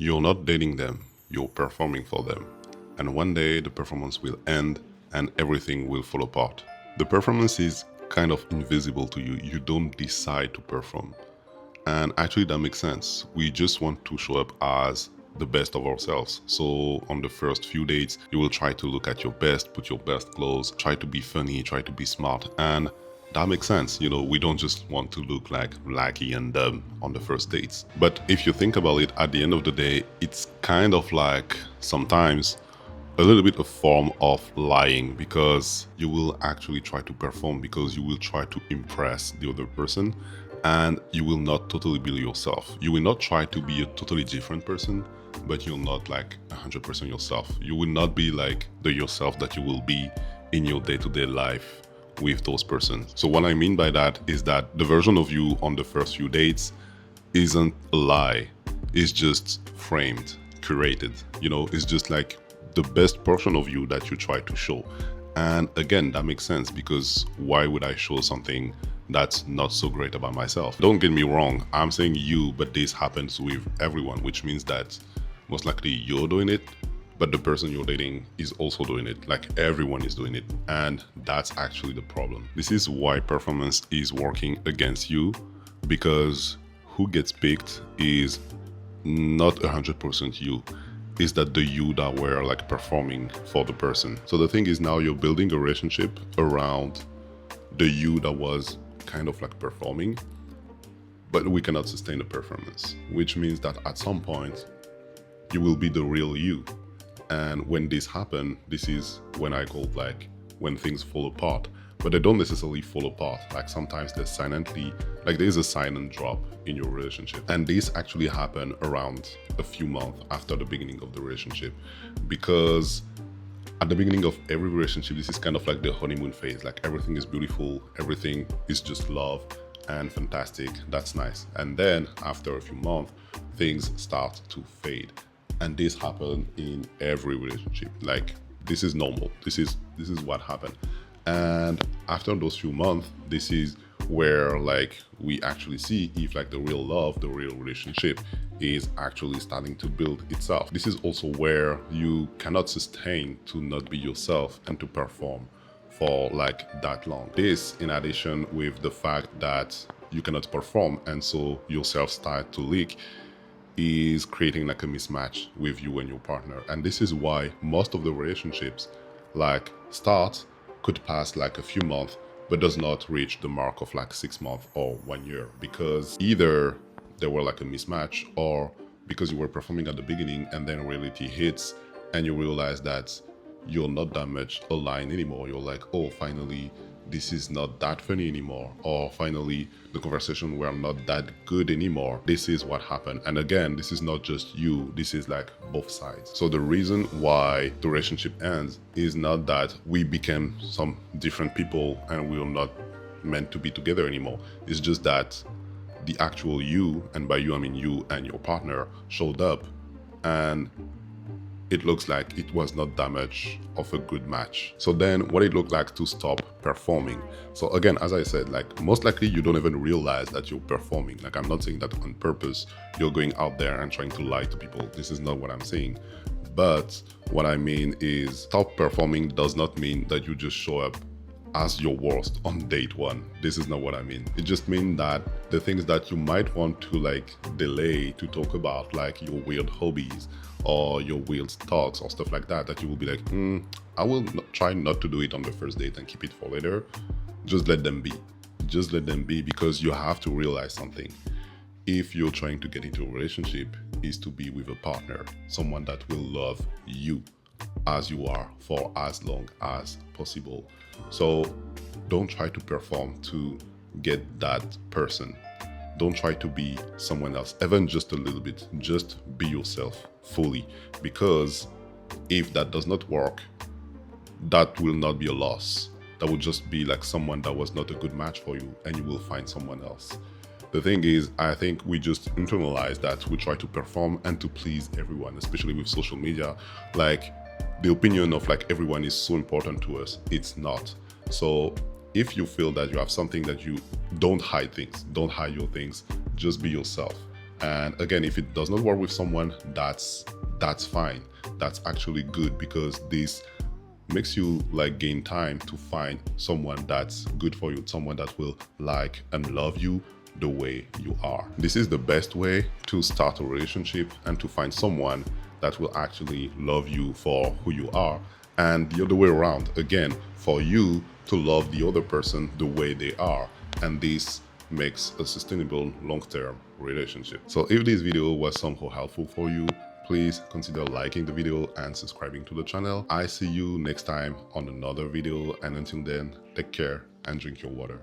You're not dating them, you're performing for them. And one day the performance will end and everything will fall apart. The performance is kind of invisible to you. You don't decide to perform. And actually, that makes sense. We just want to show up as the best of ourselves. So, on the first few dates, you will try to look at your best, put your best clothes, try to be funny, try to be smart. And that makes sense. We don't just want to look like lackey and dumb on the first dates. But if you think about it, at the end of the day, it's kind of like sometimes a little bit of form of lying, because you will actually try to perform, because you will try to impress the other person, and you will not totally be yourself. You will not try to be a totally different person, but you're not like 100% yourself. You will not be like the yourself that you will be in your day-to-day life with those persons. So what I mean by that is that the version of you on the first few dates isn't a lie. It's just framed, curated. It's just like the best portion of you that you try to show. And again, that makes sense, because why would I show something that's not so great about myself? Don't get me wrong, I'm saying you, but this happens with everyone, which means that most likely you're doing it, but the person you're dating is also doing it. Like, everyone is doing it. And that's actually the problem. This is why performance is working against you, because who gets picked is not 100% you. Is that the you that were like performing for the person. So the thing is, now you're building a relationship around the you that was kind of like performing, but we cannot sustain the performance, which means that at some point you will be the real you. And when this happens, this is when I call like when things fall apart. But they don't necessarily fall apart. Like, sometimes they're silently, like there's a silent drop in your relationship. And this actually happened around a few months after the beginning of the relationship. Because at the beginning of every relationship, this is kind of like the honeymoon phase. Like, everything is beautiful, everything is just love and fantastic. That's nice. And then after a few months, things start to fade. And this happened in every relationship. Like, this is normal. This is what happened. And after those few months, this is where like we actually see if like the real love, the real relationship is actually starting to build itself. This is also where you cannot sustain to not be yourself and to perform for like that long. This, in addition with the fact that you cannot perform and so yourself start to leak, is creating like a mismatch with you and your partner. And this is why most of the relationships like start, could pass like a few months, but does not reach the mark of like 6 months or 1 year, because either there were like a mismatch, or because you were performing at the beginning and then reality hits and you realize that you're not that much aligned anymore. You're like, oh, finally this is not that funny anymore, or finally the conversation were not that good anymore. This is what happened. And again, this is not just you, this is like both sides. So the reason why the relationship ends is not that we became some different people and we're not meant to be together anymore. It's just that the actual you, and by you I mean you and your partner, showed up, and it looks like it was not that much of a good match. So then what it looked like to stop performing. So again, as I said, like most likely you don't even realize that you're performing. Like, I'm not saying that on purpose you're going out there and trying to lie to people. This is not what I'm saying. But what I mean is, stop performing does not mean that you just show up as your worst on date one. This is not what I mean. It just means that the things that you might want to like delay to talk about, like your weird hobbies or your weird thoughts or stuff like that, that you will be like, I will try not to do it on the first date and keep it for later. Just let them be. Just let them be, because you have to realize something. If you're trying to get into a relationship, is to be with a partner, someone that will love you as you are for as long as possible. So don't try to perform to get that person. Don't try to be someone else, even just a little bit. Just be yourself fully, because if that does not work, that will not be a loss. That will just be like someone that was not a good match for you, and you will find someone else. The thing is, I think we just internalize that we try to perform and to please everyone, especially with social media. Like, the opinion of like everyone is so important to us. It's not. So if you feel that you have something that you don't hide things, don't hide your things, just be yourself. And again, if it does not work with someone, that's fine. That's actually good, because this makes you like gain time to find someone that's good for you, someone that will like and love you the way you are. This is the best way to start a relationship and to find someone that will actually love you for who you are, and the other way around, again, for you to love the other person the way they are. And this makes a sustainable long-term relationship. So if this video was somehow helpful for you, please consider liking the video and subscribing to the channel. I see you next time on another video, and until then, take care and drink your water.